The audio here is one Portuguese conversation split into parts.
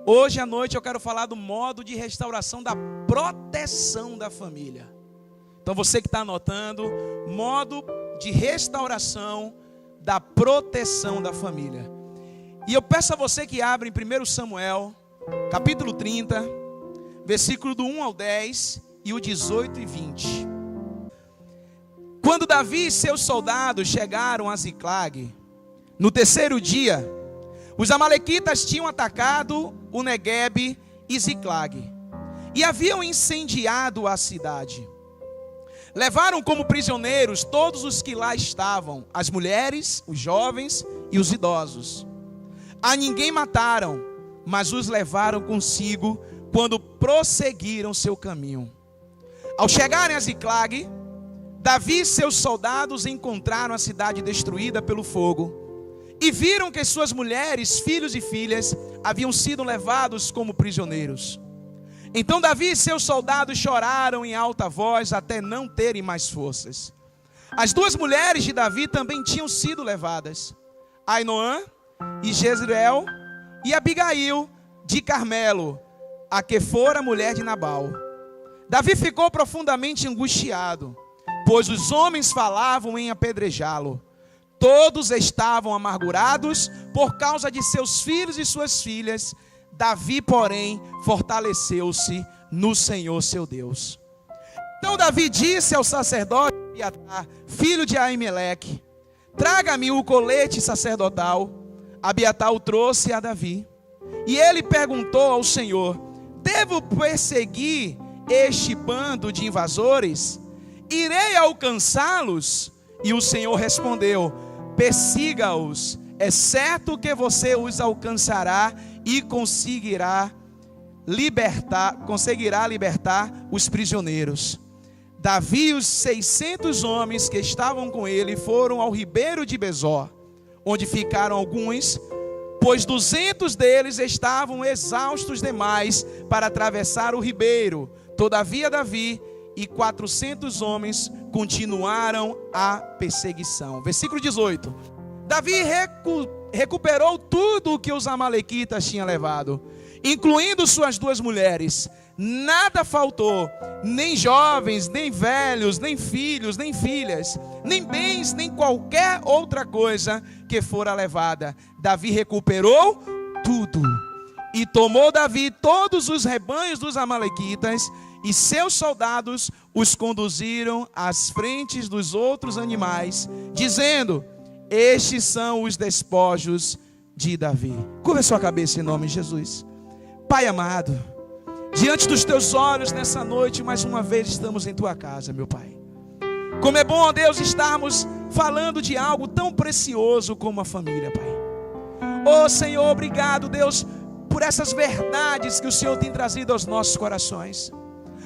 Hoje à noite eu quero falar do modo de restauração da proteção da família. Então você que está anotando, modo de restauração da proteção da família. E eu peço a você que abra em 1 Samuel, capítulo 30, versículo do 1 ao 10 e o 18 e 20. Quando Davi e seus soldados chegaram a Ziclag, no terceiro dia, os amalequitas tinham atacado o Neguebe e Ziclag e haviam incendiado a cidade. Levaram como prisioneiros todos os que lá estavam, as mulheres, os jovens e os idosos. A ninguém mataram, mas os levaram consigo quando prosseguiram seu caminho. Ao chegarem a Ziclag, Davi e seus soldados encontraram a cidade destruída pelo fogo e viram que suas mulheres, filhos e filhas haviam sido levados como prisioneiros. Então Davi e seus soldados choraram em alta voz até não terem mais forças. As duas mulheres de Davi também tinham sido levadas, Ainoã e Jezreel, e Abigail de Carmelo, a que fora mulher de Nabal. Davi ficou profundamente angustiado, pois os homens falavam em apedrejá-lo. Todos estavam amargurados por causa de seus filhos e suas filhas. Davi, porém, fortaleceu-se no Senhor seu Deus. Então Davi disse ao sacerdote Abiatar, filho de Aimeleque: traga-me o colete sacerdotal. Abiatar o trouxe a Davi. E ele perguntou ao Senhor: devo perseguir este bando de invasores? Irei alcançá-los? E o Senhor respondeu: persiga-os, é certo que você os alcançará e conseguirá libertar os prisioneiros. Davi e os 600 homens que estavam com ele foram ao ribeiro de Besor, onde ficaram alguns, pois 200 deles estavam exaustos demais para atravessar o ribeiro. Todavia Davi e 400 homens continuaram a perseguição. Versículo 18. Davi recuperou tudo o que os amalequitas tinham levado, incluindo suas duas mulheres. Nada faltou, nem jovens, nem velhos, nem filhos, nem filhas, nem bens, nem qualquer outra coisa que fora levada. Davi recuperou tudo. E tomou Davi todos os rebanhos dos amalequitas, e seus soldados os conduziram às frentes dos outros animais, dizendo: estes são os despojos de Davi. Curva sua cabeça em nome de Jesus. Pai amado, diante dos teus olhos nessa noite, mais uma vez estamos em tua casa, meu Pai. Como é bom, ó Deus, estarmos falando de algo tão precioso como a família, Pai. Ó Senhor, obrigado, Deus, por essas verdades que o Senhor tem trazido aos nossos corações.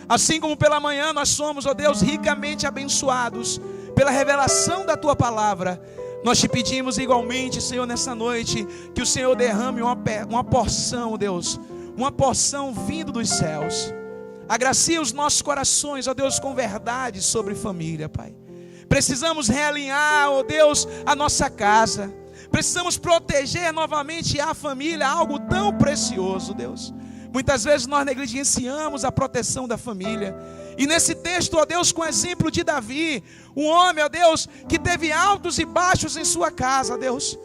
Assim como pela manhã nós somos, ó Deus, ricamente abençoados pela revelação da tua palavra, nós te pedimos igualmente, Senhor, nessa noite, que o Senhor derrame uma porção, Deus, uma porção vindo dos céus. Agracia os nossos corações, ó Deus, com verdades sobre família, Pai. Precisamos realinhar, ó Deus, a nossa casa. Precisamos proteger novamente a família, algo tão precioso, Deus. Muitas vezes nós negligenciamos a proteção da família. E nesse texto, ó Deus, com o exemplo de Davi, um homem, ó Deus, que teve altos e baixos em sua casa, ó Deus,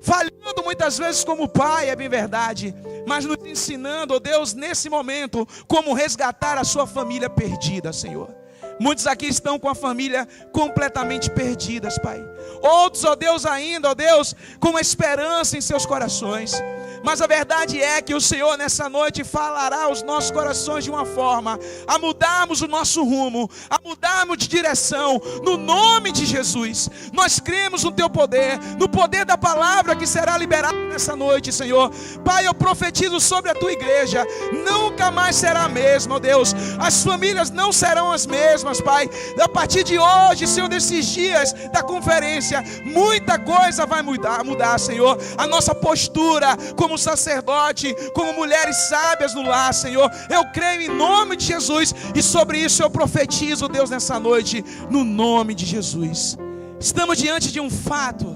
falhando muitas vezes como pai, é bem verdade, mas nos ensinando, ó Deus, nesse momento, como resgatar a sua família perdida, Senhor. Muitos aqui estão com a família completamente perdidas, Pai. Outros, ó Deus, ainda, ó Deus, com uma esperança em seus corações. Mas a verdade é que o Senhor nessa noite falará aos nossos corações de uma forma a mudarmos o nosso rumo, a mudarmos de direção, no nome de Jesus. Nós cremos no teu poder, no poder da palavra que será liberada nessa noite, Senhor. Pai, eu profetizo sobre a tua igreja, nunca mais será a mesma, ó Deus. As famílias não serão as mesmas, Pai. A partir de hoje, Senhor, desses dias da conferência, muita coisa vai mudar, Senhor. A nossa postura como como sacerdote, como mulheres sábias no lar, Senhor. Eu creio em nome de Jesus, e sobre isso eu profetizo, Deus, nessa noite, no nome de Jesus. Estamos diante de um fato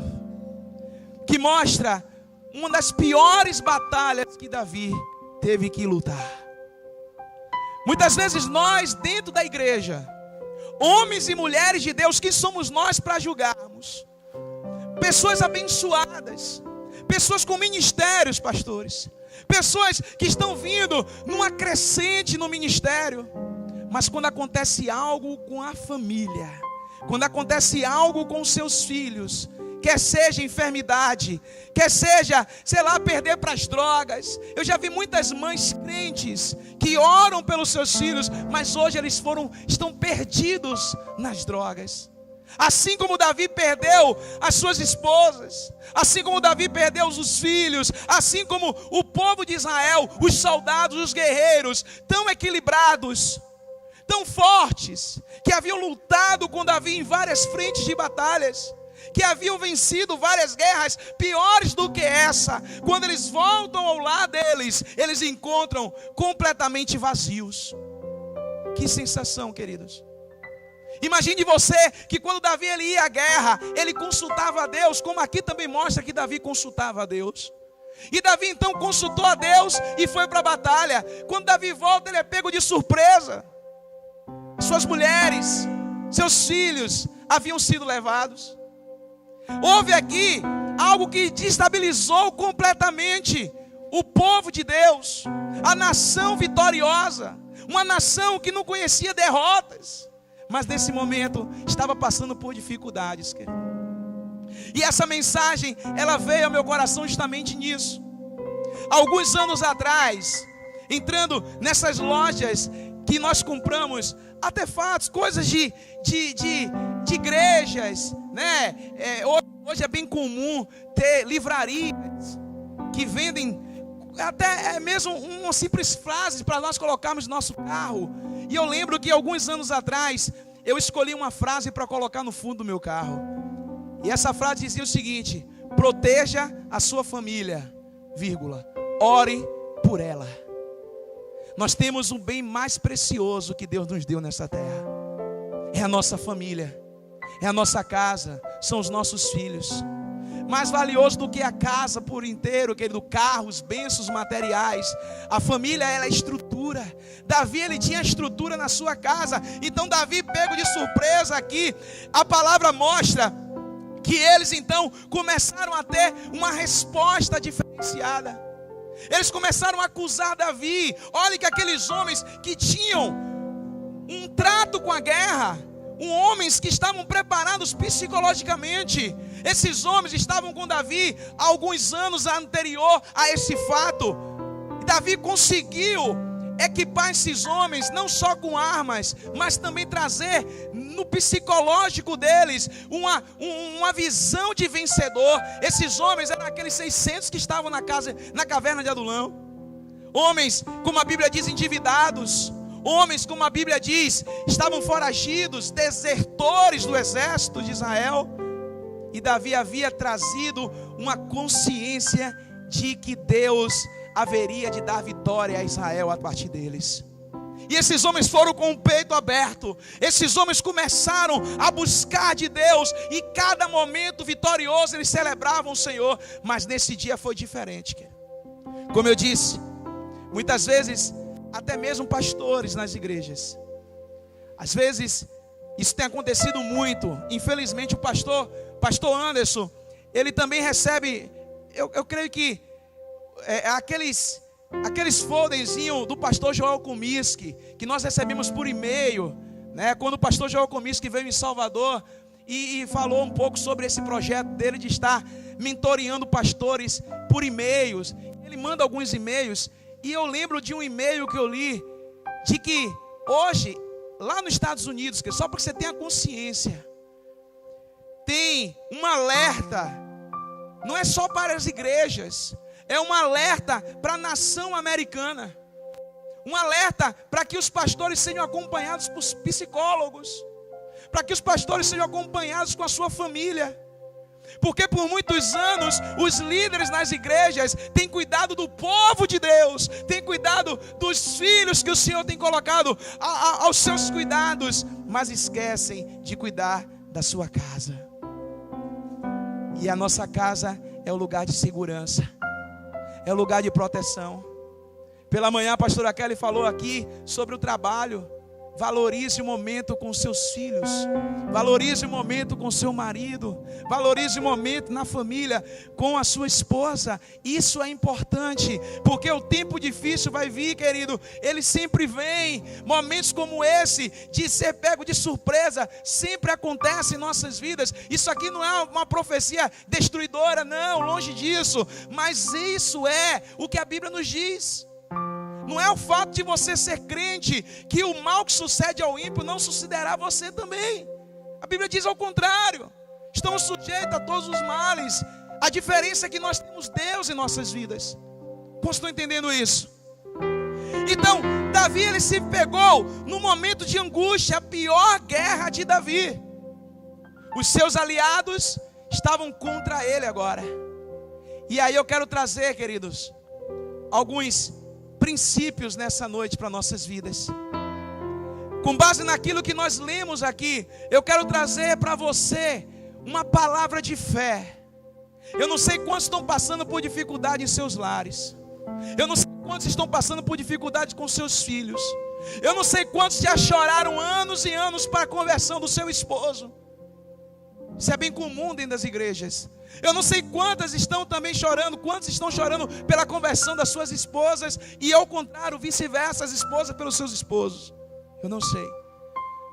que mostra uma das piores batalhas que Davi teve que lutar. Muitas vezes nós, dentro da igreja, homens e mulheres de Deus, quem somos nós para julgarmos? Pessoas abençoadas, pessoas com ministérios, pastores, pessoas que estão vindo numa crescente no ministério, mas quando acontece algo com a família, quando acontece algo com os seus filhos, quer seja enfermidade, quer seja, sei lá, perder para as drogas. Eu já vi muitas mães crentes que oram pelos seus filhos, mas hoje eles estão perdidos nas drogas. Assim como Davi perdeu as suas esposas, assim como Davi perdeu os filhos, assim como o povo de Israel, os soldados, os guerreiros, tão equilibrados, tão fortes, que haviam lutado com Davi em várias frentes de batalhas, que haviam vencido várias guerras piores do que essa. Quando eles voltam ao lar deles, eles encontram completamente vazios. Que sensação, queridos. Imagine você que quando Davi ele ia à guerra, ele consultava a Deus, como aqui também mostra que Davi consultava a Deus. E Davi então consultou a Deus e foi para a batalha. Quando Davi volta, ele é pego de surpresa. Suas mulheres, seus filhos haviam sido levados. Houve aqui algo que destabilizou completamente o povo de Deus, a nação vitoriosa, uma nação que não conhecia derrotas, mas nesse momento estava passando por dificuldades, querido. E essa mensagem, ela veio ao meu coração justamente nisso. Alguns anos atrás, entrando nessas lojas que nós compramos artefatos, coisas de igrejas, né? Hoje é bem comum ter livrarias que vendem até mesmo uma simples frase para nós colocarmos no nosso carro. E eu lembro que alguns anos atrás eu escolhi uma frase para colocar no fundo do meu carro. E essa frase dizia o seguinte: proteja a sua família, vírgula, ore por ela. Nós temos um bem mais precioso que Deus nos deu nessa terra. É a nossa família, é a nossa casa, são os nossos filhos. Mais valioso do que a casa por inteiro, querido, carros, bênçãos materiais. A família, ela é estrutura. Davi, ele tinha estrutura na sua casa. Então Davi, pego de surpresa aqui, a palavra mostra que eles então começaram a ter uma resposta diferenciada. Eles começaram a acusar Davi. Olha que aqueles homens que tinham um trato com a guerra, homens que estavam preparados psicologicamente, esses homens estavam com Davi há alguns anos anterior a esse fato. Davi conseguiu equipar esses homens não só com armas, mas também trazer no psicológico deles uma visão de vencedor. Esses homens eram aqueles 600 que estavam na caverna de Adulão. Homens, como a Bíblia diz, endividados. Homens, como a Bíblia diz, estavam foragidos, desertores do exército de Israel. E Davi havia trazido uma consciência de que Deus haveria de dar vitória a Israel a partir deles. E esses homens foram com o peito aberto. Esses homens começaram a buscar de Deus. E cada momento vitorioso eles celebravam o Senhor. Mas nesse dia foi diferente. Como eu disse, muitas vezes até mesmo pastores nas igrejas, às vezes isso tem acontecido muito. Infelizmente o pastor Anderson, ele também recebe, eu creio que aqueles folderzinhos do pastor Joel Comiskey, que nós recebemos por e-mail, né? Quando o pastor Joel Comiskey veio em Salvador e falou um pouco sobre esse projeto dele de estar mentoreando pastores por e-mails. Ele manda alguns e-mails. E eu lembro de um e-mail que eu li, de que hoje, lá nos Estados Unidos, só para que você tenha consciência, tem um alerta, não é só para as igrejas, é um alerta para a nação americana, um alerta para que os pastores sejam acompanhados por psicólogos, para que os pastores sejam acompanhados com a sua família. Porque por muitos anos os líderes nas igrejas têm cuidado do povo de Deus, têm cuidado dos filhos que o Senhor tem colocado aos seus cuidados, mas esquecem de cuidar da sua casa. E a nossa casa é o lugar de segurança, é o lugar de proteção. Pela manhã a pastora Kelly falou aqui sobre o trabalho. Valorize o momento com seus filhos, valorize o momento com seu marido, valorize o momento na família com a sua esposa. Isso é importante, porque o tempo difícil vai vir, querido, ele sempre vem. Momentos como esse, de ser pego de surpresa, sempre acontece em nossas vidas. Isso aqui não é uma profecia destruidora, não, longe disso, mas isso é o que a Bíblia nos diz. Não é o fato de você ser crente que o mal que sucede ao ímpio não sucederá a você também. A Bíblia diz ao contrário. Estamos sujeitos a todos os males. A diferença é que nós temos Deus em nossas vidas. Como estão entendendo isso? Então, Davi, ele se pegou no momento de angústia, a pior guerra de Davi. Os seus aliados estavam contra ele agora. E aí eu quero trazer, queridos, alguns princípios nessa noite para nossas vidas. Com base naquilo que nós lemos aqui, eu quero trazer para você uma palavra de fé. Eu não sei quantos estão passando por dificuldade em seus lares. Eu não sei quantos estão passando por dificuldade com seus filhos. Eu não sei quantos já choraram anos e anos para a conversão do seu esposo. Isso é bem comum dentro das igrejas. Eu não sei quantas estão também chorando, quantos estão chorando pela conversão das suas esposas, e ao contrário, vice-versa, as esposas pelos seus esposos. Eu não sei.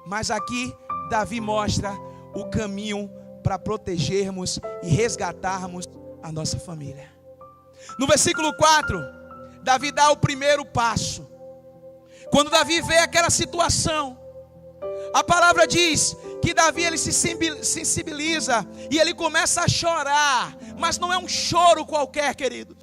Mas aqui Davi mostra o caminho para protegermos e resgatarmos a nossa família. No versículo 4, Davi dá o primeiro passo. Quando Davi vê aquela situação, a palavra diz que Davi, ele se sensibiliza e ele começa a chorar, mas não é um choro qualquer, querido.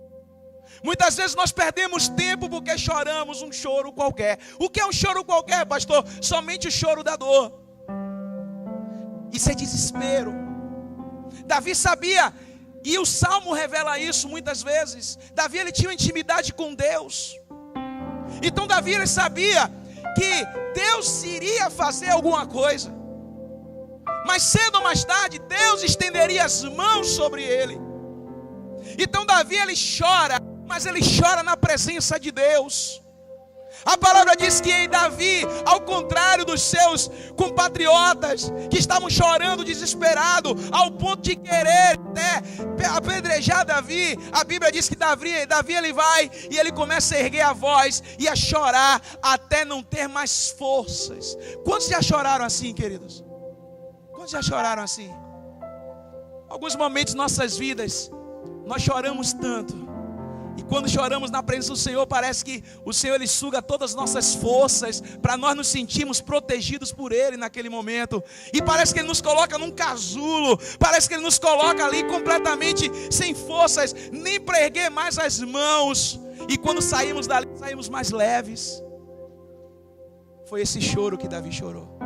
Muitas vezes nós perdemos tempo porque choramos um choro qualquer. O que é um choro qualquer, pastor? Somente o choro da dor. Isso é desespero. Davi sabia, e o Salmo revela isso muitas vezes. Davi, ele tinha uma intimidade com Deus. Então Davi, ele sabia que Deus iria fazer alguma coisa. Mas cedo ou mais tarde, Deus estenderia as mãos sobre ele. Então Davi, ele chora, mas ele chora na presença de Deus. A palavra diz que Davi, ao contrário dos seus compatriotas, que estavam chorando desesperado, ao ponto de querer até apedrejar Davi, a Bíblia diz que Davi ele vai e ele começa a erguer a voz e a chorar até não ter mais forças. Quantos já choraram assim, queridos? Quantos já choraram assim? Alguns momentos em nossas vidas, nós choramos tanto. E quando choramos na presença do Senhor, parece que o Senhor, ele suga todas as nossas forças, para nós nos sentirmos protegidos por Ele naquele momento. E parece que Ele nos coloca num casulo, parece que Ele nos coloca ali completamente sem forças, nem para erguer mais as mãos. E quando saímos dali, saímos mais leves. Foi esse choro que Davi chorou.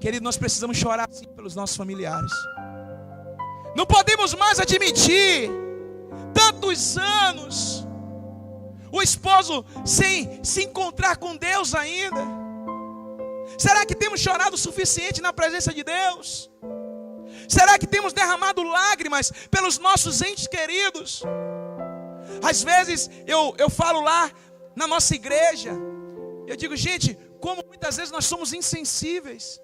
Querido, nós precisamos chorar assim pelos nossos familiares. Não podemos mais admitir tantos anos o esposo sem se encontrar com Deus ainda. Será que temos chorado o suficiente na presença de Deus? Será que temos derramado lágrimas pelos nossos entes queridos? Às vezes eu falo lá na nossa igreja, eu digo, gente, como muitas vezes nós somos insensíveis.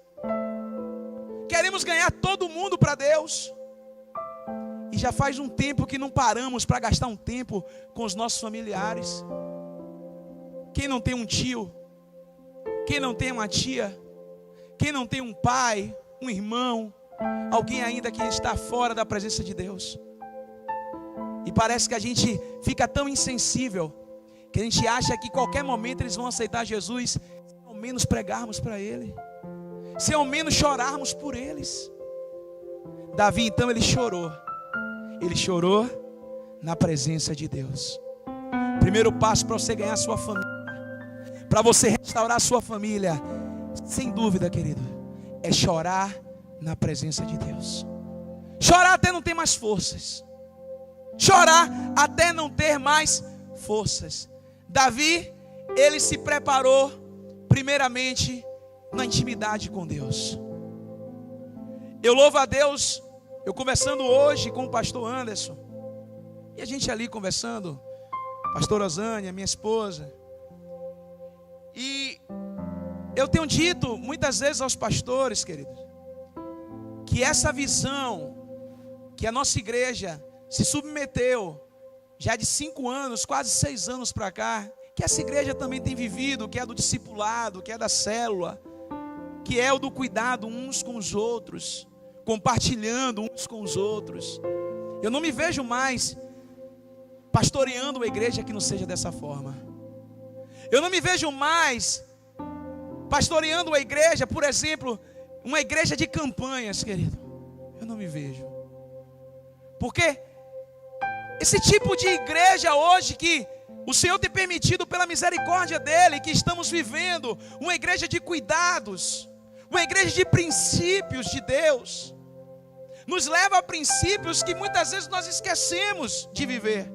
Queremos ganhar todo mundo para Deus. E já faz um tempo que não paramos para gastar um tempo com os nossos familiares. Quem não tem um tio? Quem não tem uma tia? Quem não tem um pai, um irmão? Alguém ainda que está fora da presença de Deus. E parece que a gente fica tão insensível, que a gente acha que em qualquer momento eles vão aceitar Jesus, se ao menos pregarmos para Ele, se ao menos chorarmos por eles. Davi então, ele chorou. Ele chorou na presença de Deus. Primeiro passo para você ganhar a sua família, para você restaurar a sua família, sem dúvida, querido, é chorar na presença de Deus. Chorar até não ter mais forças. Chorar até não ter mais forças. Davi, ele se preparou primeiramente na intimidade com Deus. Eu louvo a Deus, eu conversando hoje com o pastor Anderson, e a gente ali conversando, pastor Osânia, minha esposa, e eu tenho dito muitas vezes aos pastores, queridos, que essa visão que a nossa igreja se submeteu já de 5 anos, quase 6 anos para cá, que essa igreja também tem vivido, que é do discipulado, que é da célula, que é o do cuidado uns com os outros, compartilhando uns com os outros. Eu não me vejo mais pastoreando uma igreja que não seja dessa forma. Eu não me vejo mais pastoreando uma igreja, por exemplo, uma igreja de campanhas, querido. Eu não me vejo. Porque esse tipo de igreja hoje que o Senhor tem permitido pela misericórdia dEle, que estamos vivendo, uma igreja de cuidados, uma igreja de princípios de Deus, nos leva a princípios que muitas vezes nós esquecemos de viver,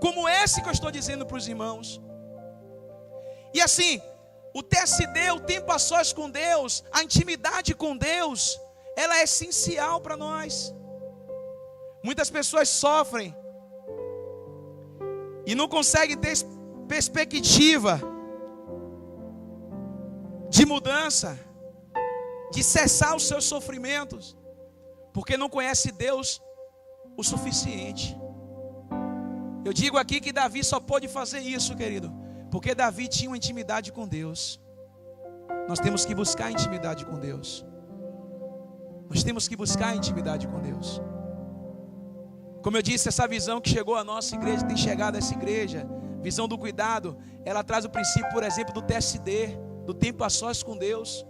como esse que eu estou dizendo para os irmãos. E assim, o TSD, o tempo a sós com Deus, a intimidade com Deus, ela é essencial para nós. Muitas pessoas sofrem e não conseguem ter perspectiva de mudança, de cessar os seus sofrimentos, porque não conhece Deus o suficiente. Eu digo aqui que Davi só pôde fazer isso, querido, porque Davi tinha uma intimidade com Deus. Nós temos que buscar a intimidade com Deus. Nós temos que buscar a intimidade com Deus. Como eu disse, essa visão que chegou à nossa igreja, tem chegado a essa igreja, visão do cuidado, ela traz o princípio, por exemplo, do TSD, do tempo a sós com Deus.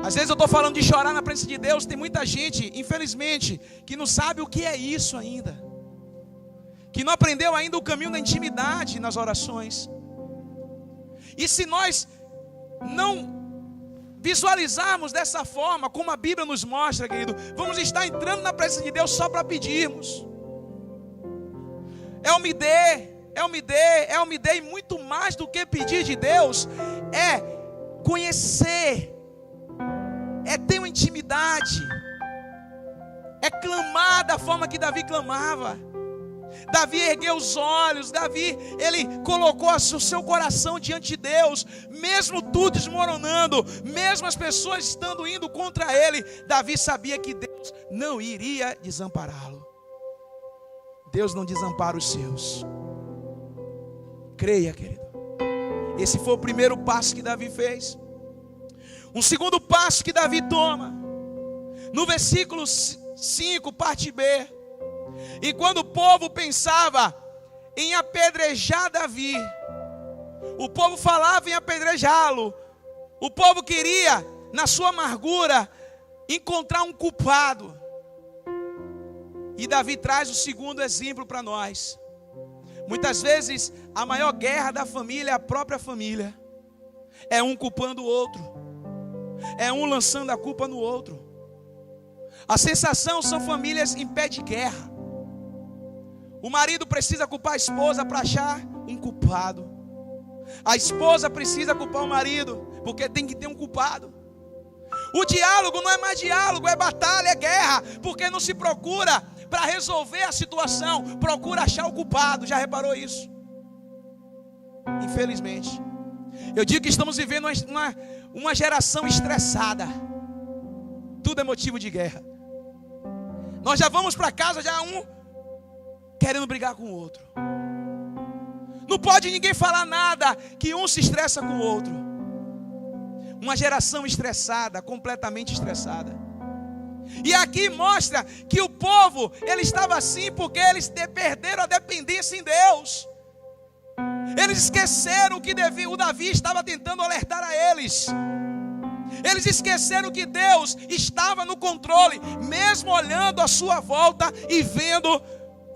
Às vezes eu estou falando de chorar na presença de Deus, tem muita gente, infelizmente, que não sabe o que é isso ainda, que não aprendeu ainda o caminho da intimidade nas orações. E se nós não visualizarmos dessa forma, como a Bíblia nos mostra, querido, vamos estar entrando na presença de Deus só para pedirmos. É me dê, e muito mais do que pedir de Deus, é conhecer, é ter uma intimidade, é clamar da forma que Davi clamava. Davi ergueu os olhos, Davi, ele colocou o seu coração diante de Deus, mesmo tudo desmoronando, mesmo as pessoas estando indo contra ele, Davi sabia que Deus não iria desampará-lo. Deus não desampara os seus. Creia, querido. Esse foi o primeiro passo que Davi fez. Um segundo passo que Davi toma, no versículo 5, parte B. E quando o povo pensava em apedrejar Davi, o povo falava em apedrejá-lo, o povo queria, na sua amargura, encontrar um culpado. E Davi traz o segundo exemplo para nós. Muitas vezes a maior guerra da família é a própria família. É um culpando o outro, é um lançando a culpa no outro. A sensação são famílias em pé de guerra. O marido precisa culpar a esposa para achar um culpado. A esposa precisa culpar o marido, porque tem que ter um culpado. O diálogo não é mais diálogo, é batalha, é guerra, porque não se procura para resolver a situação, procura achar o culpado. Já reparou isso? Infelizmente. Eu digo que estamos vivendo uma geração estressada. Tudo é motivo de guerra. Nós já vamos para casa, já querendo brigar com o outro. Não pode ninguém falar nada, que um se estressa com o outro. Uma geração estressada, completamente estressada. E aqui mostra que o povo, ele estava assim porque eles perderam a dependência em Deus. Eles esqueceram que o Davi estava tentando alertar a eles. Eles esqueceram que Deus estava no controle, mesmo olhando à sua volta e vendo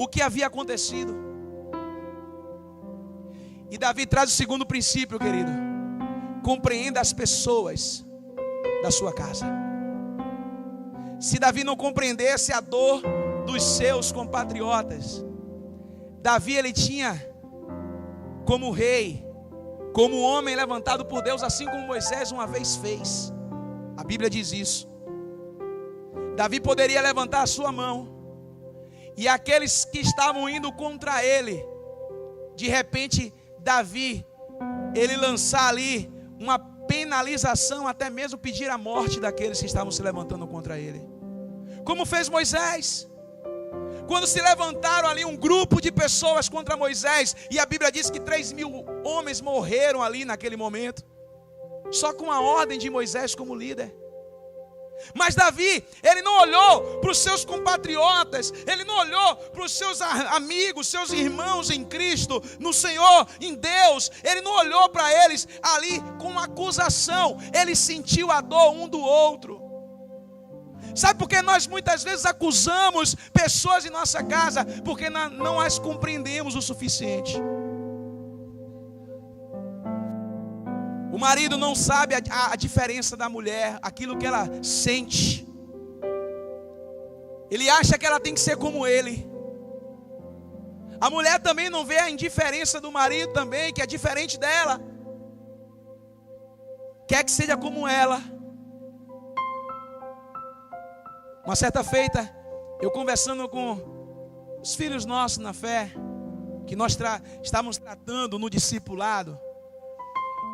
o que havia acontecido. E Davi traz o segundo princípio, querido. Compreenda as pessoas da sua casa. se Davi não compreendesse a dor dos seus compatriotas. Davi, ele tinha como rei, como homem levantado por Deus, assim como Moisés uma vez fez. A Bíblia diz isso. Davi poderia levantar a sua mão, e aqueles que estavam indo contra ele, de repente, Davi, ele lançar ali uma penalização, até mesmo pedir a morte daqueles que estavam se levantando contra ele. Como fez Moisés. Quando se levantaram ali um grupo de pessoas contra Moisés, e a Bíblia diz que 3.000 homens morreram ali naquele momento, só com a ordem de Moisés como líder. Mas Davi, ele não olhou para os seus compatriotas, ele não olhou para os seus amigos, seus irmãos em Cristo, no Senhor, em Deus. Ele não olhou para eles ali com acusação, ele sentiu a dor um do outro. Sabe por que nós muitas vezes acusamos pessoas em nossa casa? Porque não as compreendemos o suficiente. O marido não sabe a diferença da mulher, aquilo que ela sente. Ele acha que ela tem que ser como ele. A mulher também não vê a indiferença do marido também, que é diferente dela. Quer que seja como ela. Uma certa feita, eu conversando com os filhos nossos na fé, que nós estávamos tratando no discipulado,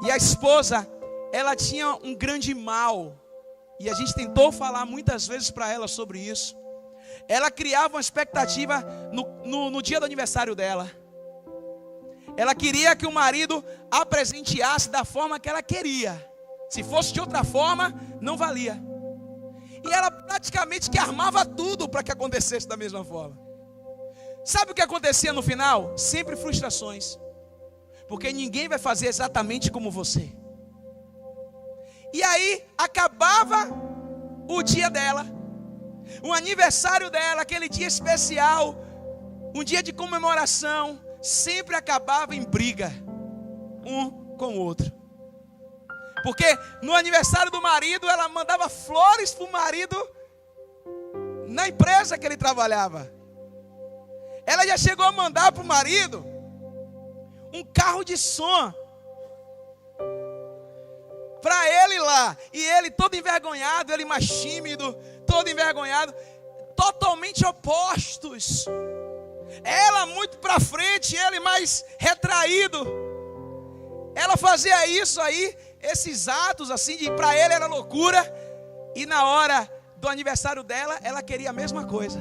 e a esposa, ela tinha um grande mal, e a gente tentou falar muitas vezes para ela sobre isso. Ela criava uma expectativa no dia do aniversário dela. Ela queria que o marido a presenteasse da forma que ela queria. Se fosse de outra forma, não valia. E ela praticamente que armava tudo para que acontecesse da mesma forma. Sabe o que acontecia no final? Sempre frustrações. Porque ninguém vai fazer exatamente como você. E aí acabava o dia dela, o aniversário dela, aquele dia especial, um dia de comemoração, sempre acabava em briga, um com o outro. Porque no aniversário do marido, ela mandava flores para o marido na empresa que ele trabalhava. Ela já chegou a mandar para o marido um carro de som para ele lá. E ele todo envergonhado, ele mais tímido, todo envergonhado, totalmente opostos. Ela muito para frente, ele mais retraído. Ela fazia isso aí, esses atos assim, para ele era loucura. E na hora do aniversário dela, ela queria a mesma coisa.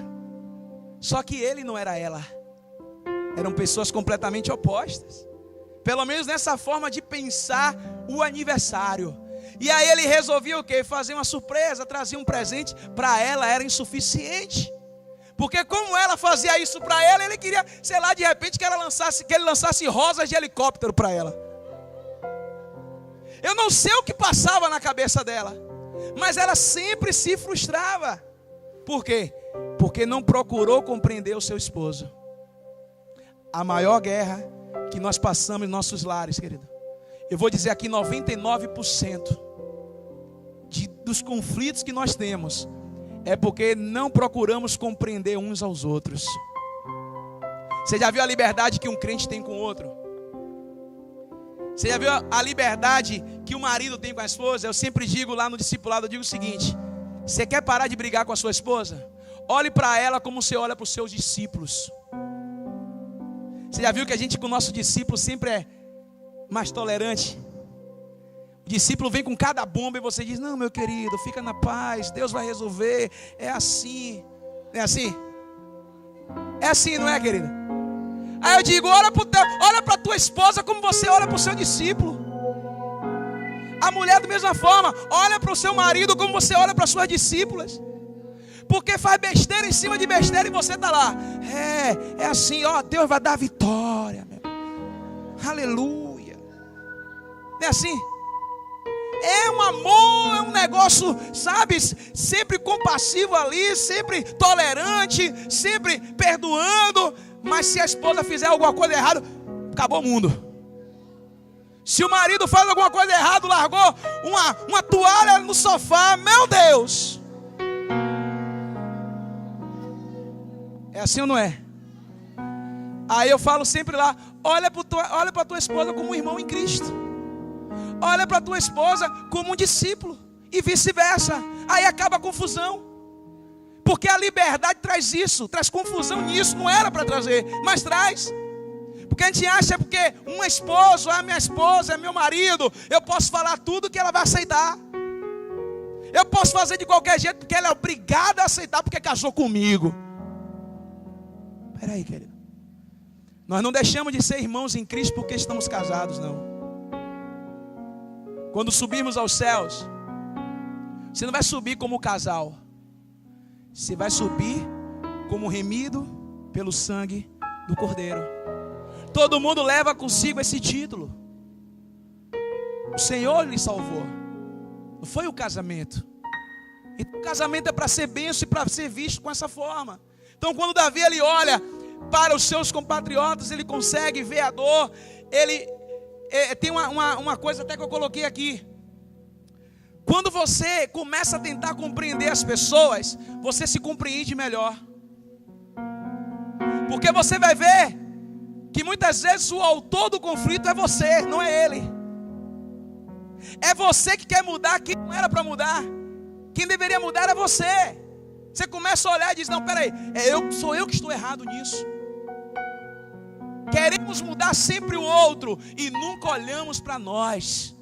Só que ele não era ela. Eram pessoas completamente opostas. Pelo menos nessa forma de pensar o aniversário. E aí ele resolvia o quê? Fazer uma surpresa, trazia um presente. Para ela era insuficiente. Porque como ela fazia isso para ela, ele queria, sei lá, de repente que ele lançasse rosas de helicóptero para ela. Eu não sei o que passava na cabeça dela, mas ela sempre se frustrava. Por quê? Porque não procurou compreender o seu esposo. A maior guerra que nós passamos em nossos lares, querido, eu vou dizer aqui 99% dos conflitos que nós temos é porque não procuramos compreender uns aos outros. Você já viu a liberdade que um crente tem com o outro? Você já viu a liberdade que o marido tem com a esposa? Eu sempre digo lá no discipulado, eu digo o seguinte: você quer parar de brigar com a sua esposa? Olhe para ela como você olha para os seus discípulos. Você já viu que a gente com o nosso discípulo sempre é mais tolerante? O discípulo vem com cada bomba e você diz: não, meu querido, fica na paz, Deus vai resolver. É assim. Não é assim? É assim, não é, querido? Aí eu digo: olha para a tua esposa como você olha para o seu discípulo. A mulher da mesma forma, olha para o seu marido como você olha para as suas discípulas. Porque faz besteira em cima de besteira e você está lá. É assim, ó, Deus vai dar vitória, meu. Aleluia. Não é assim? É um amor, é um negócio, sabe, sempre compassivo ali, sempre tolerante, sempre perdoando. Mas se a esposa fizer alguma coisa errada, acabou o mundo. Se o marido faz alguma coisa errada, largou uma toalha no sofá, meu Deus. É assim ou não é? Aí eu falo sempre lá, olha para a tua esposa como um irmão em Cristo. Olha para a tua esposa como um discípulo. E vice-versa. Aí acaba a confusão. Porque a liberdade traz isso, traz confusão nisso. Não era para trazer, mas traz. Porque a gente acha porque um esposo é minha esposa, é meu marido, eu posso falar tudo que ela vai aceitar. Eu posso fazer de qualquer jeito porque ela é obrigada a aceitar porque casou comigo. Espera aí, querido. Nós não deixamos de ser irmãos em Cristo porque estamos casados, não. Quando subirmos aos céus, você não vai subir como casal. Você vai subir como remido pelo sangue do Cordeiro. Todo mundo leva consigo esse título. O Senhor lhe salvou. Não foi o casamento. E o casamento é para ser bênção e para ser visto com essa forma. Então quando Davi ele olha para os seus compatriotas, ele consegue ver a dor. Ele tem uma coisa até que eu coloquei aqui. Quando você começa a tentar compreender as pessoas, você se compreende melhor. Porque você vai ver que muitas vezes o autor do conflito é você, não é ele. É você que quer mudar quem não era para mudar. Quem deveria mudar é você. Você começa a olhar e diz, não, peraí, sou eu que estou errado nisso. Queremos mudar sempre o outro e nunca olhamos para nós.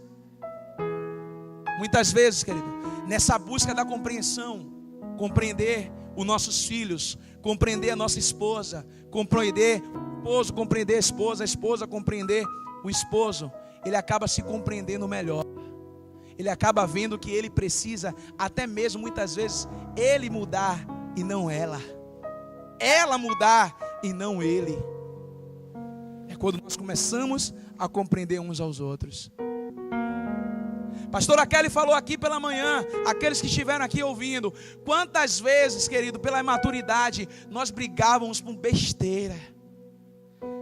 Muitas vezes, querido, nessa busca da compreensão, compreender os nossos filhos, compreender a nossa esposa, compreender o esposo, compreender a esposa compreender o esposo, ele acaba se compreendendo melhor. Ele acaba vendo que ele precisa, até mesmo muitas vezes, ele mudar e não ela. Ela mudar e não ele. É quando nós começamos a compreender uns aos outros. Pastora Kelly falou aqui pela manhã, aqueles que estiveram aqui ouvindo, quantas vezes, querido, pela imaturidade, nós brigávamos por besteira.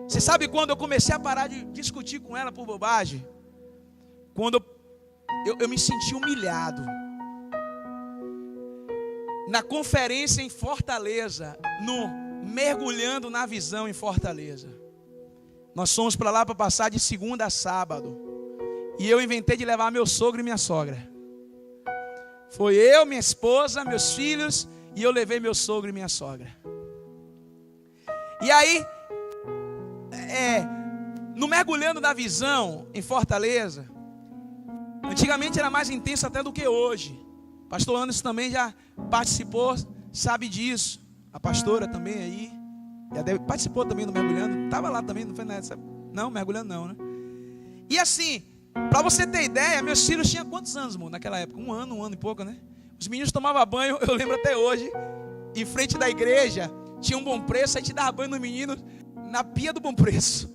Você sabe quando eu comecei a parar de discutir com ela por bobagem? Quando eu me senti humilhado. Na conferência em Fortaleza, no Mergulhando na Visão em Fortaleza. Nós fomos para lá para passar de segunda a sábado. E eu inventei de levar meu sogro e minha sogra. Foi eu, minha esposa, meus filhos, e eu levei meu sogro e minha sogra. E aí, no Mergulhando na Visão em Fortaleza, antigamente era mais intenso até do que hoje. Pastor Anderson também já participou, sabe disso. A pastora também aí, participou também do Mergulhando. Estava lá também, não foi nessa? Não, Mergulhando não, né? E assim, para você ter ideia, meus filhos tinham quantos anos, amor, naquela época? Um ano e pouco, né? Os meninos tomavam banho, eu lembro até hoje, em frente da igreja, tinha um Bom Preço, a gente dava banho nos meninos na pia do Bom Preço.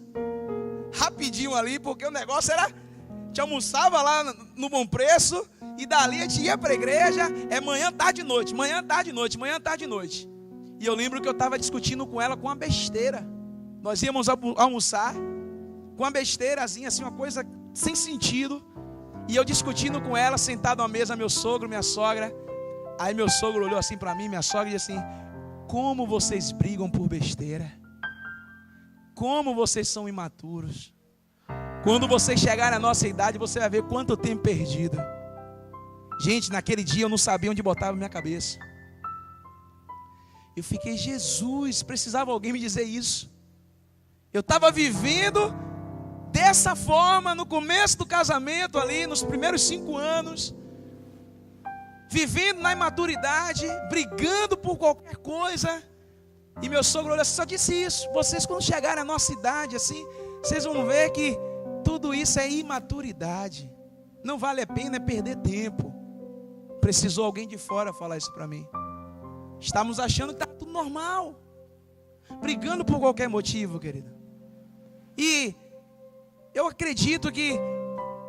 Rapidinho ali, porque o negócio era, a gente almoçava lá no Bom Preço, e dali a gente ia para a igreja, manhã, tarde e noite, manhã, tarde e noite, manhã, tarde e noite. E eu lembro que eu estava discutindo com ela com uma besteira. Nós íamos almoçar com uma besteirazinha, assim, uma coisa sem sentido. E eu discutindo com ela, sentado à mesa, meu sogro, minha sogra. Aí meu sogro olhou assim para mim, minha sogra, e disse assim: como vocês brigam por besteira? Como vocês são imaturos? Quando vocês chegarem à nossa idade, você vai ver quanto tempo perdido. Gente, naquele dia eu não sabia onde botava minha cabeça. Eu fiquei, Jesus, precisava alguém me dizer isso. Eu estava vivendo dessa forma no começo do casamento ali, nos primeiros 5 anos, vivendo na imaturidade, brigando por qualquer coisa. E meu sogro olha, só disse isso: vocês quando chegarem à nossa idade assim, vocês vão ver que tudo isso é imaturidade. Não vale a pena perder tempo. Precisou alguém de fora falar isso para mim. Estávamos achando que estava tudo normal, brigando por qualquer motivo, querido. E eu acredito que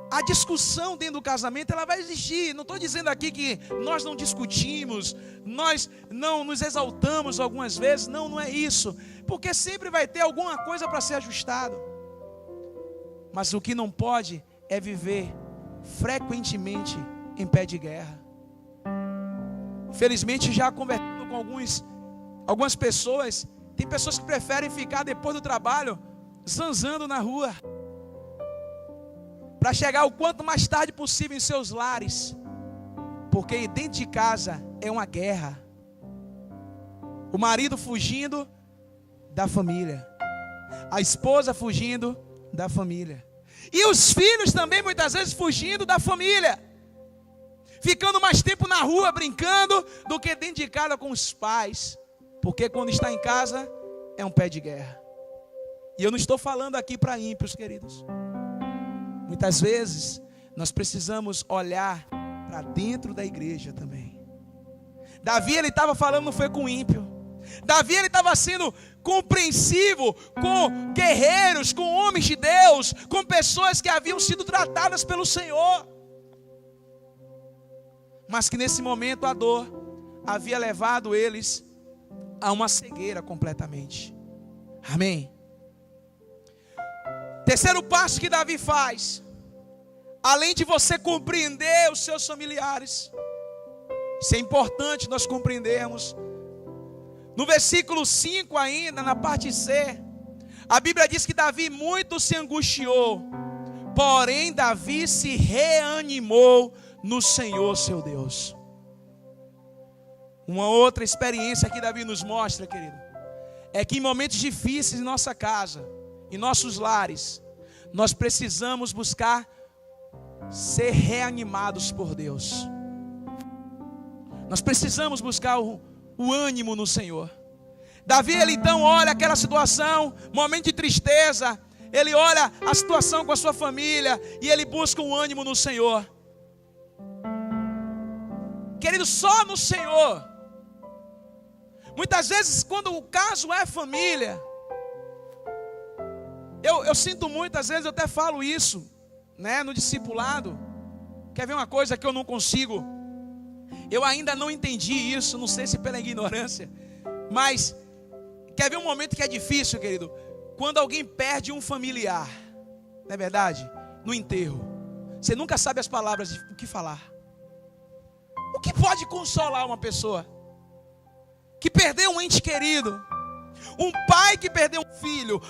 a discussão dentro do casamento, ela vai existir. Não estou dizendo aqui que nós não discutimos, nós não nos exaltamos algumas vezes. Não, não é isso. Porque sempre vai ter alguma coisa para ser ajustado. Mas o que não pode é viver frequentemente em pé de guerra. Infelizmente, já conversando com algumas pessoas, Tem pessoas que preferem ficar depois do trabalho zanzando na rua, para chegar o quanto mais tarde possível em seus lares, porque dentro de casa é uma guerra. O marido fugindo da família, a esposa fugindo da família, e os filhos também muitas vezes fugindo da família, ficando mais tempo na rua brincando do que dentro de casa com os pais, porque quando está em casa é um pé de guerra. E eu não estou falando aqui para ímpios, queridos. Muitas vezes nós precisamos olhar para dentro da igreja também. Davi, ele estava falando, não foi com ímpio. Davi, ele estava sendo compreensivo com guerreiros, com homens de Deus, com pessoas que haviam sido tratadas pelo Senhor, mas que nesse momento a dor havia levado eles a uma cegueira completamente. Amém? Terceiro passo que Davi faz, além de você compreender os seus familiares, isso é importante nós compreendermos. No versículo 5 ainda, na parte C, a Bíblia diz que Davi muito se angustiou, porém Davi se reanimou no Senhor seu Deus. Uma outra experiência que Davi nos mostra, querido, é que em momentos difíceis em nossa casa, em nossos lares, nós precisamos buscar ser reanimados por Deus. Nós precisamos buscar o ânimo no Senhor. Davi, ele então olha aquela situação, momento de tristeza, ele olha a situação com a sua família e ele busca um ânimo no Senhor. Querido, só no Senhor. Muitas vezes, quando o caso é família, eu sinto muitas vezes, eu até falo isso, né, no discipulado. Quer ver uma coisa que eu não consigo? Eu ainda não entendi isso, não sei se pela ignorância, mas quer ver um momento que é difícil, querido? Quando alguém perde um familiar, não é verdade? No enterro, você nunca sabe as palavras de o que falar. O que pode consolar uma pessoa que perdeu um ente querido? Um pai que perdeu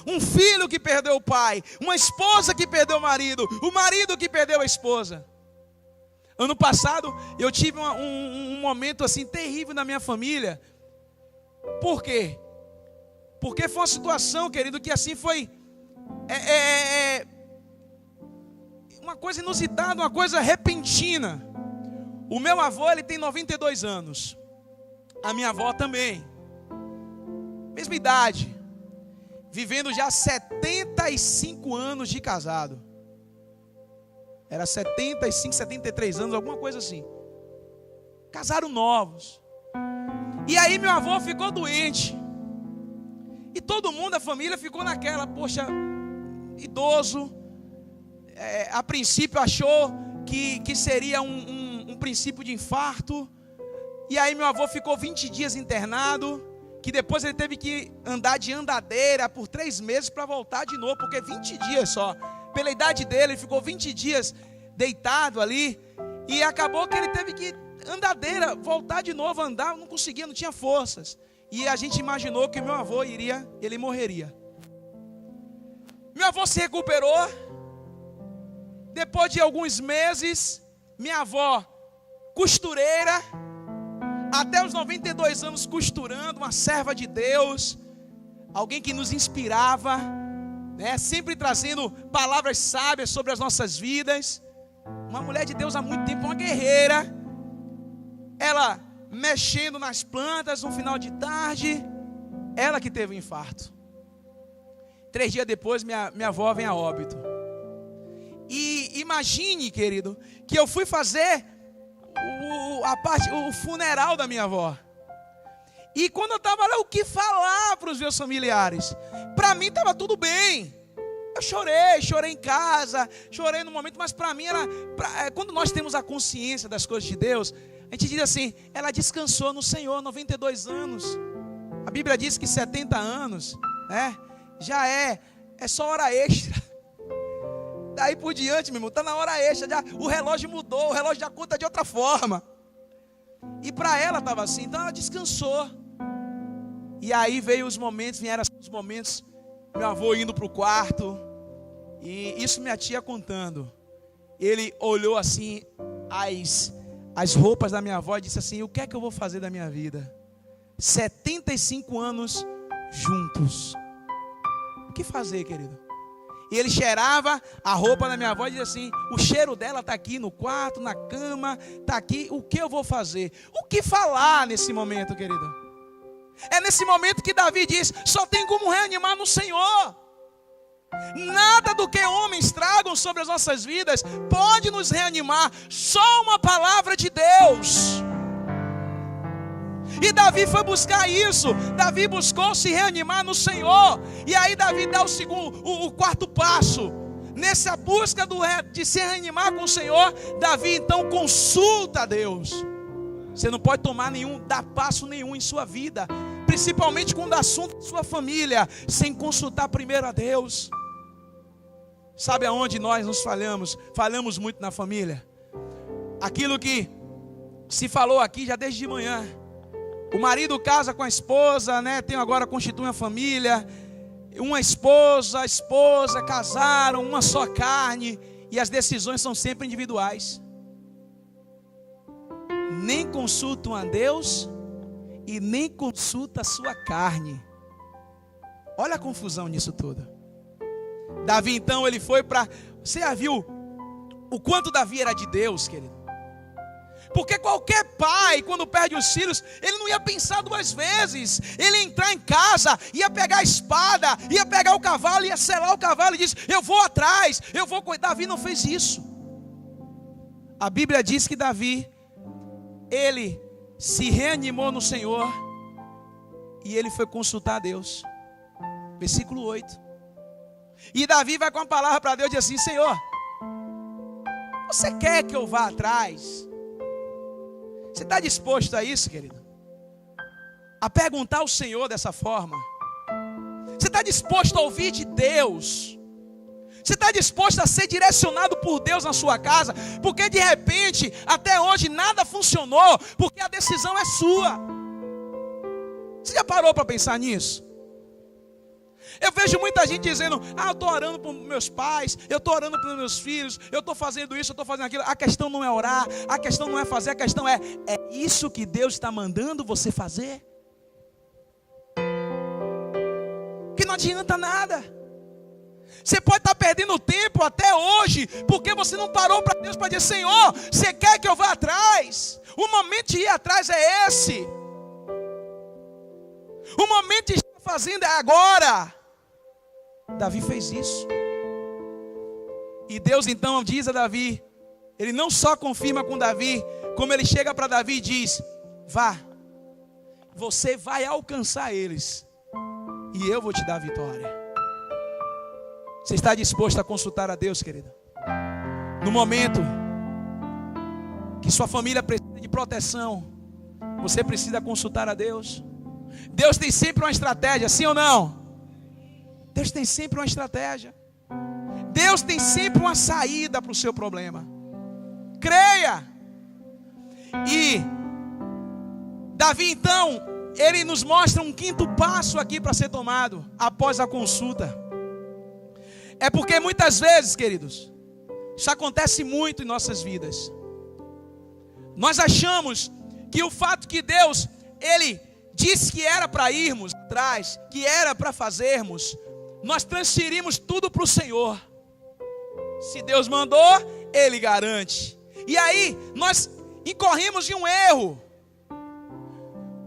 um filho que perdeu o pai, uma esposa que perdeu o marido que perdeu a esposa. Ano passado eu tive um momento assim terrível na minha família. Por quê? Porque foi uma situação, querido, que assim foi uma coisa inusitada, uma coisa repentina. O meu avô, ele tem 92 anos. A minha avó também. Mesma idade. Vivendo já 75 anos de casado. Era 75, 73 anos, alguma coisa assim. Casaram novos. E aí meu avô ficou doente. E todo mundo, a família, ficou naquela, poxa, idoso. A princípio achou que seria um princípio de infarto. E aí meu avô ficou 20 dias internado, que depois ele teve que andar de andadeira por 3 meses para voltar de novo, porque 20 dias só. Pela idade dele, ele ficou 20 dias deitado ali, e acabou que ele teve que andadeira, voltar de novo, andar, não conseguia, não tinha forças. E a gente imaginou que meu avô ele morreria. Meu avô se recuperou. Depois de alguns meses, minha avó, costureira, até os 92 anos costurando, uma serva de Deus, alguém que nos inspirava, né, sempre trazendo palavras sábias sobre as nossas vidas. Uma mulher de Deus há muito tempo, uma guerreira. Ela mexendo nas plantas no final de tarde, ela que teve um infarto. 3 dias depois minha avó vem a óbito. E imagine, querido, que eu fui fazer o funeral da minha avó. E quando eu estava lá, o que falar para os meus familiares? Para mim estava tudo bem. Eu chorei em casa, chorei no momento, mas para mim quando nós temos a consciência das coisas de Deus, a gente diz assim, ela descansou no Senhor, 92 anos. A Bíblia diz que 70 anos, né, já é só hora extra. Daí por diante, meu irmão, está na hora extra, já, o relógio mudou, o relógio já conta de outra forma. E para ela estava assim, então ela descansou. E aí vieram os momentos, meu avô indo para o quarto, e isso minha tia contando. Ele olhou assim as roupas da minha avó e disse assim: o que é que eu vou fazer da minha vida? 75 anos juntos. O que fazer, querido? E ele cheirava a roupa da minha avó e dizia assim: o cheiro dela está aqui no quarto, na cama, está aqui, o que eu vou fazer? O que falar nesse momento, querido? É nesse momento que Davi diz: só tem como reanimar no Senhor. Nada do que homens tragam sobre as nossas vidas pode nos reanimar, só uma palavra de Deus. E Davi foi buscar isso. Davi buscou se reanimar no Senhor. E aí Davi dá o quarto passo. Nessa busca de se reanimar com o Senhor, Davi então consulta a Deus. Você não pode dar passo nenhum em sua vida, principalmente quando o assunto é sua família, sem consultar primeiro a Deus. Sabe aonde nós nos falhamos? Falhamos muito na família. Aquilo que se falou aqui já desde de manhã. O marido casa com a esposa, né? Constitui uma família. Uma esposa, a esposa casaram, uma só carne. E as decisões são sempre individuais. Nem consultam a Deus e nem consulta a sua carne. Olha a confusão nisso tudo. Davi então, ele foi para... Você já viu o quanto Davi era de Deus, querido? Porque qualquer pai, quando perde os filhos, ele não ia pensar duas vezes. Ele ia entrar em casa, ia pegar a espada, ia pegar o cavalo, ia selar o cavalo e diz: eu vou atrás, eu vou cuidar. Davi não fez isso. A Bíblia diz que Davi, ele se reanimou no Senhor e ele foi consultar a Deus. Versículo 8. E Davi vai com a palavra para Deus e diz assim: Senhor, você quer que eu vá atrás? Você está disposto a isso, querido? A perguntar ao Senhor dessa forma? Você está disposto a ouvir de Deus? Você está disposto a ser direcionado por Deus na sua casa? Porque de repente, até hoje, nada funcionou, porque a decisão é sua. Você já parou para pensar nisso? Eu vejo muita gente dizendo: eu estou orando por meus pais, eu estou orando pelos meus filhos, eu estou fazendo isso, eu estou fazendo aquilo. A questão não é orar, a questão não é fazer, a questão é isso que Deus está mandando você fazer? Que não adianta nada. Você pode estar perdendo tempo até hoje, porque você não parou para Deus para dizer: Senhor, você quer que eu vá atrás? O momento de ir atrás é esse. O momento de estar fazendo é agora. Davi fez isso. E Deus então diz a Davi, ele não só confirma com Davi, como ele chega para Davi e diz: vá, você vai alcançar eles, e eu vou te dar a vitória. Você está disposto a consultar a Deus, querido? No momento que sua família precisa de proteção, você precisa consultar a Deus. Deus tem sempre uma estratégia, sim ou não? Deus tem sempre uma estratégia. Deus tem sempre uma saída para o seu problema. Creia. E Davi então, ele nos mostra um quinto passo aqui para ser tomado após a consulta. É porque muitas vezes, queridos, isso acontece muito em nossas vidas. Nós achamos que o fato que Deus, ele disse que era para irmos atrás, que era para fazermos, nós transferimos tudo para o Senhor. Se Deus mandou, Ele garante. E aí, nós incorremos em um erro.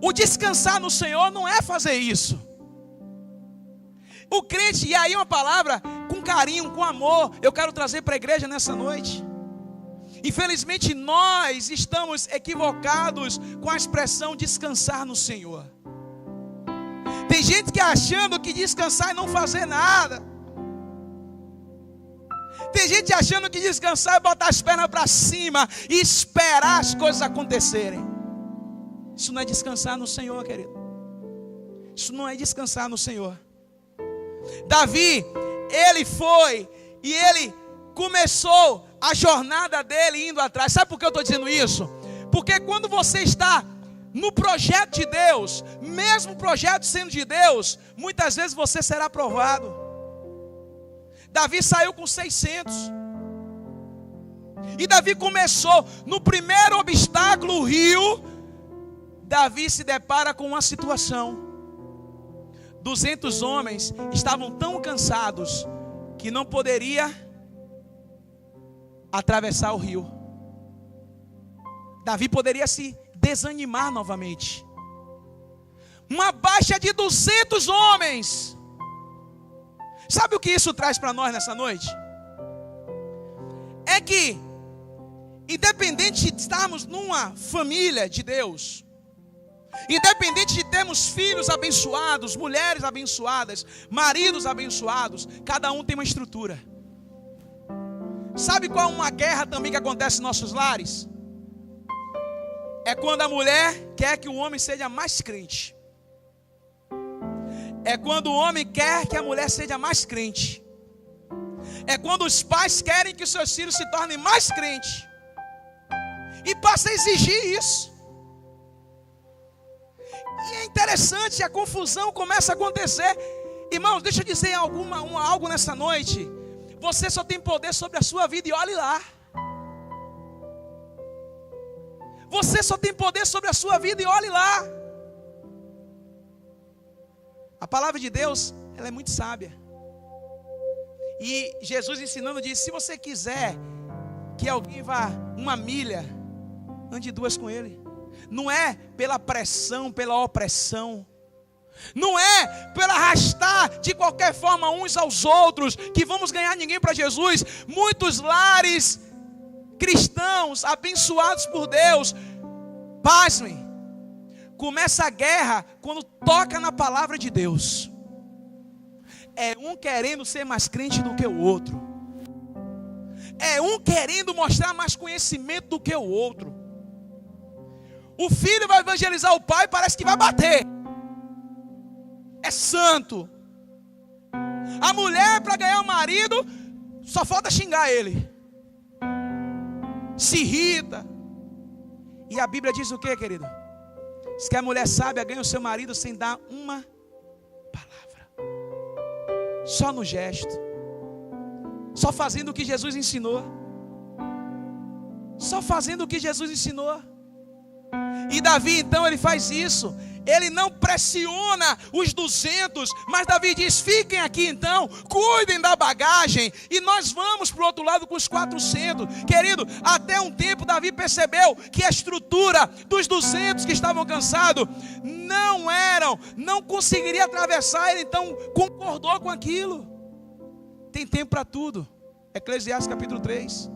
O descansar no Senhor não é fazer isso. O crente, e aí uma palavra com carinho, com amor, eu quero trazer para a igreja nessa noite. Infelizmente nós estamos equivocados com a expressão descansar no Senhor. Tem gente que achando que descansar é não fazer nada. Tem gente achando que descansar é botar as pernas para cima e esperar as coisas acontecerem. Isso não é descansar no Senhor, querido. Isso não é descansar no Senhor. Davi, ele foi e ele começou a jornada dele indo atrás. Sabe por que eu estou dizendo isso? Porque quando você está no projeto de Deus, mesmo o projeto sendo de Deus, muitas vezes você será provado. Davi saiu com 600. E Davi começou, no primeiro obstáculo, o rio, Davi se depara com uma situação. 200 homens estavam tão cansados que não poderia atravessar o rio. Davi poderia se desanimar novamente. Uma baixa de 200 homens. Sabe o que isso traz para nós nessa noite? É que, independente de estarmos numa família de Deus, independente de termos filhos abençoados, mulheres abençoadas, maridos abençoados, cada um tem uma estrutura. Sabe qual é uma guerra também que acontece em nossos lares? É quando a mulher quer que o homem seja mais crente. É quando o homem quer que a mulher seja mais crente. É quando os pais querem que os seus filhos se tornem mais crentes. E passa a exigir isso. E é interessante, a confusão começa a acontecer. Irmãos, deixa eu dizer algo nessa noite. Você só tem poder sobre a sua vida e olhe lá. Você só tem poder sobre a sua vida e olhe lá. A palavra de Deus, ela é muito sábia. E Jesus ensinando diz: se você quiser que alguém vá uma milha, ande 2 com ele. Não é pela pressão, pela opressão. Não é pela arrastar de qualquer forma uns aos outros que vamos ganhar ninguém para Jesus. Muitos lares cristãos abençoados por Deus, pasmem, começa a guerra quando toca na palavra de Deus. É um querendo ser mais crente do que o outro. É um querendo mostrar mais conhecimento do que o outro. O filho vai evangelizar o pai, parece que vai bater. É santo. A mulher, para ganhar o marido, só falta xingar ele. Se irrita. E a Bíblia diz o que, querido? Diz que a mulher sábia ganha o seu marido sem dar uma palavra. Só no gesto. Só fazendo o que Jesus ensinou. Só fazendo o que Jesus ensinou. E Davi então ele faz isso. Ele não pressiona os 200, mas Davi diz: fiquem aqui então, cuidem da bagagem, e nós vamos para o outro lado com os 400. Querido, até um tempo Davi percebeu que a estrutura dos 200 que estavam cansados não conseguiria atravessar. Ele então concordou com aquilo. Tem tempo para tudo. Eclesiastes capítulo 3.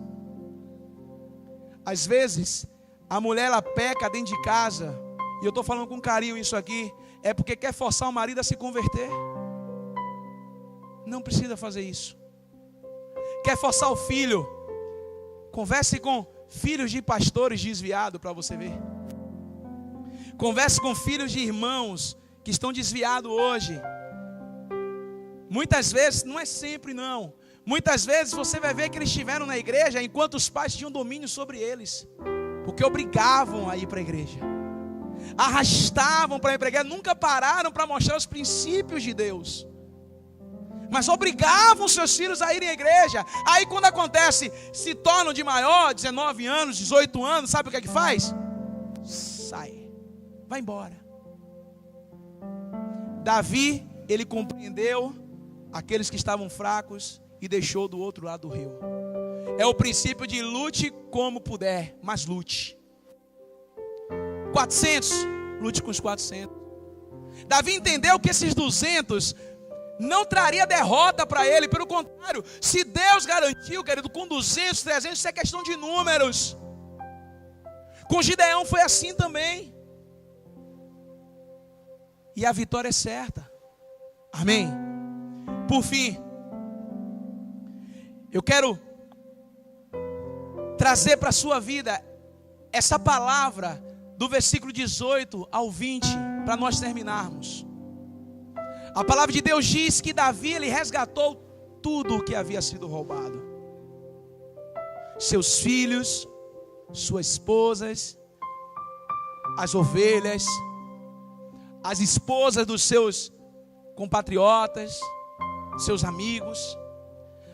Às vezes a mulher ela peca dentro de casa, e eu estou falando com carinho isso aqui, é porque quer forçar o marido a se converter. Não precisa fazer isso. Quer forçar o filho? Converse com filhos de pastores desviados para você ver. Converse com filhos de irmãos que estão desviados hoje. Muitas vezes, não é sempre não, muitas vezes você vai ver que eles estiveram na igreja enquanto os pais tinham domínio sobre eles. Porque obrigavam a ir para a igreja, arrastavam para ir para a igreja, nunca pararam para mostrar os princípios de Deus, mas obrigavam seus filhos a irem à igreja. Aí quando acontece, se tornam de maior, 19 anos, 18 anos, sabe o que é que faz? Sai, vai embora. Davi, ele compreendeu aqueles que estavam fracos e deixou do outro lado do rio. É o princípio de lute como puder, mas lute. 400, lute com os 400. Davi entendeu que esses 200 não traria derrota para ele. Pelo contrário, se Deus garantiu, querido, com 200, 300, isso é questão de números. Com Gideão foi assim também. E a vitória é certa. Amém. Por fim, eu quero trazer para a sua vida essa palavra do versículo 18 ao 20, para nós terminarmos. A palavra de Deus diz que Davi, ele resgatou tudo o que havia sido roubado. Seus filhos, suas esposas, as ovelhas, as esposas dos seus compatriotas, seus amigos.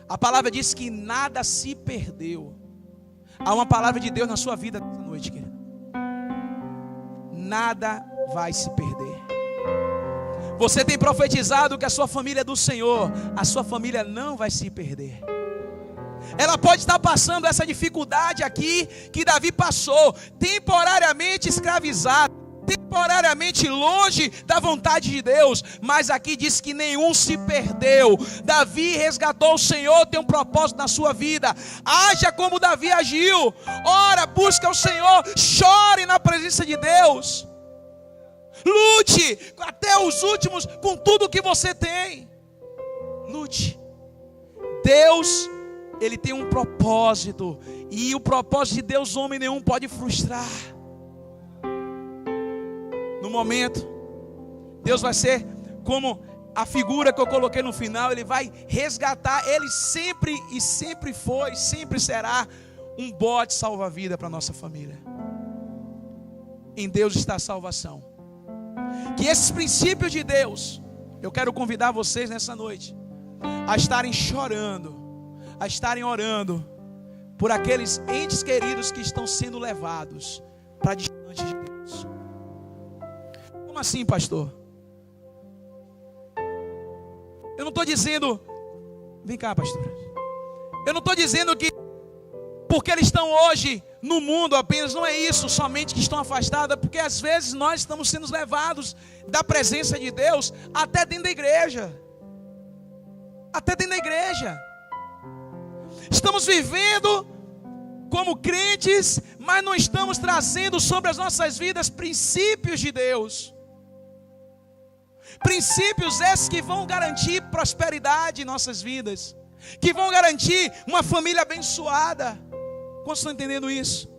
A palavra diz que nada se perdeu. Há uma palavra de Deus na sua vida essa noite, querido. Nada vai se perder. Você tem profetizado que a sua família é do Senhor. A sua família não vai se perder. Ela pode estar passando essa dificuldade aqui que Davi passou, temporariamente escravizado, temporariamente longe da vontade de Deus, mas aqui diz que nenhum se perdeu. Davi resgatou o Senhor, tem um propósito na sua vida. Haja como Davi agiu. Ora, busca o Senhor, chore na presença de Deus. Lute até os últimos com tudo que você tem. Lute. Deus, Ele tem um propósito, e o propósito de Deus homem nenhum pode frustrar. No momento, Deus vai ser como a figura que eu coloquei no final. Ele vai resgatar. Ele sempre e sempre foi, sempre será um bote salva-vida para a nossa família. Em Deus está a salvação. Que esses princípios de Deus, eu quero convidar vocês nessa noite a estarem chorando, a estarem orando por aqueles entes queridos que estão sendo levados para distante de Deus. Como assim, pastor? Eu não estou dizendo, vem cá, pastor. Eu não estou dizendo que porque eles estão hoje no mundo apenas, não é isso, somente que estão afastados, porque às vezes nós estamos sendo levados da presença de Deus até dentro da igreja. Até dentro da igreja. Estamos vivendo como crentes, mas não estamos trazendo sobre as nossas vidas princípios de Deus. Princípios esses que vão garantir prosperidade em nossas vidas, que vão garantir uma família abençoada. Quantos estão entendendo isso?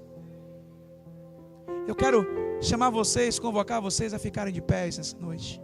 Eu quero chamar vocês, convocar vocês a ficarem de pé nessa noite.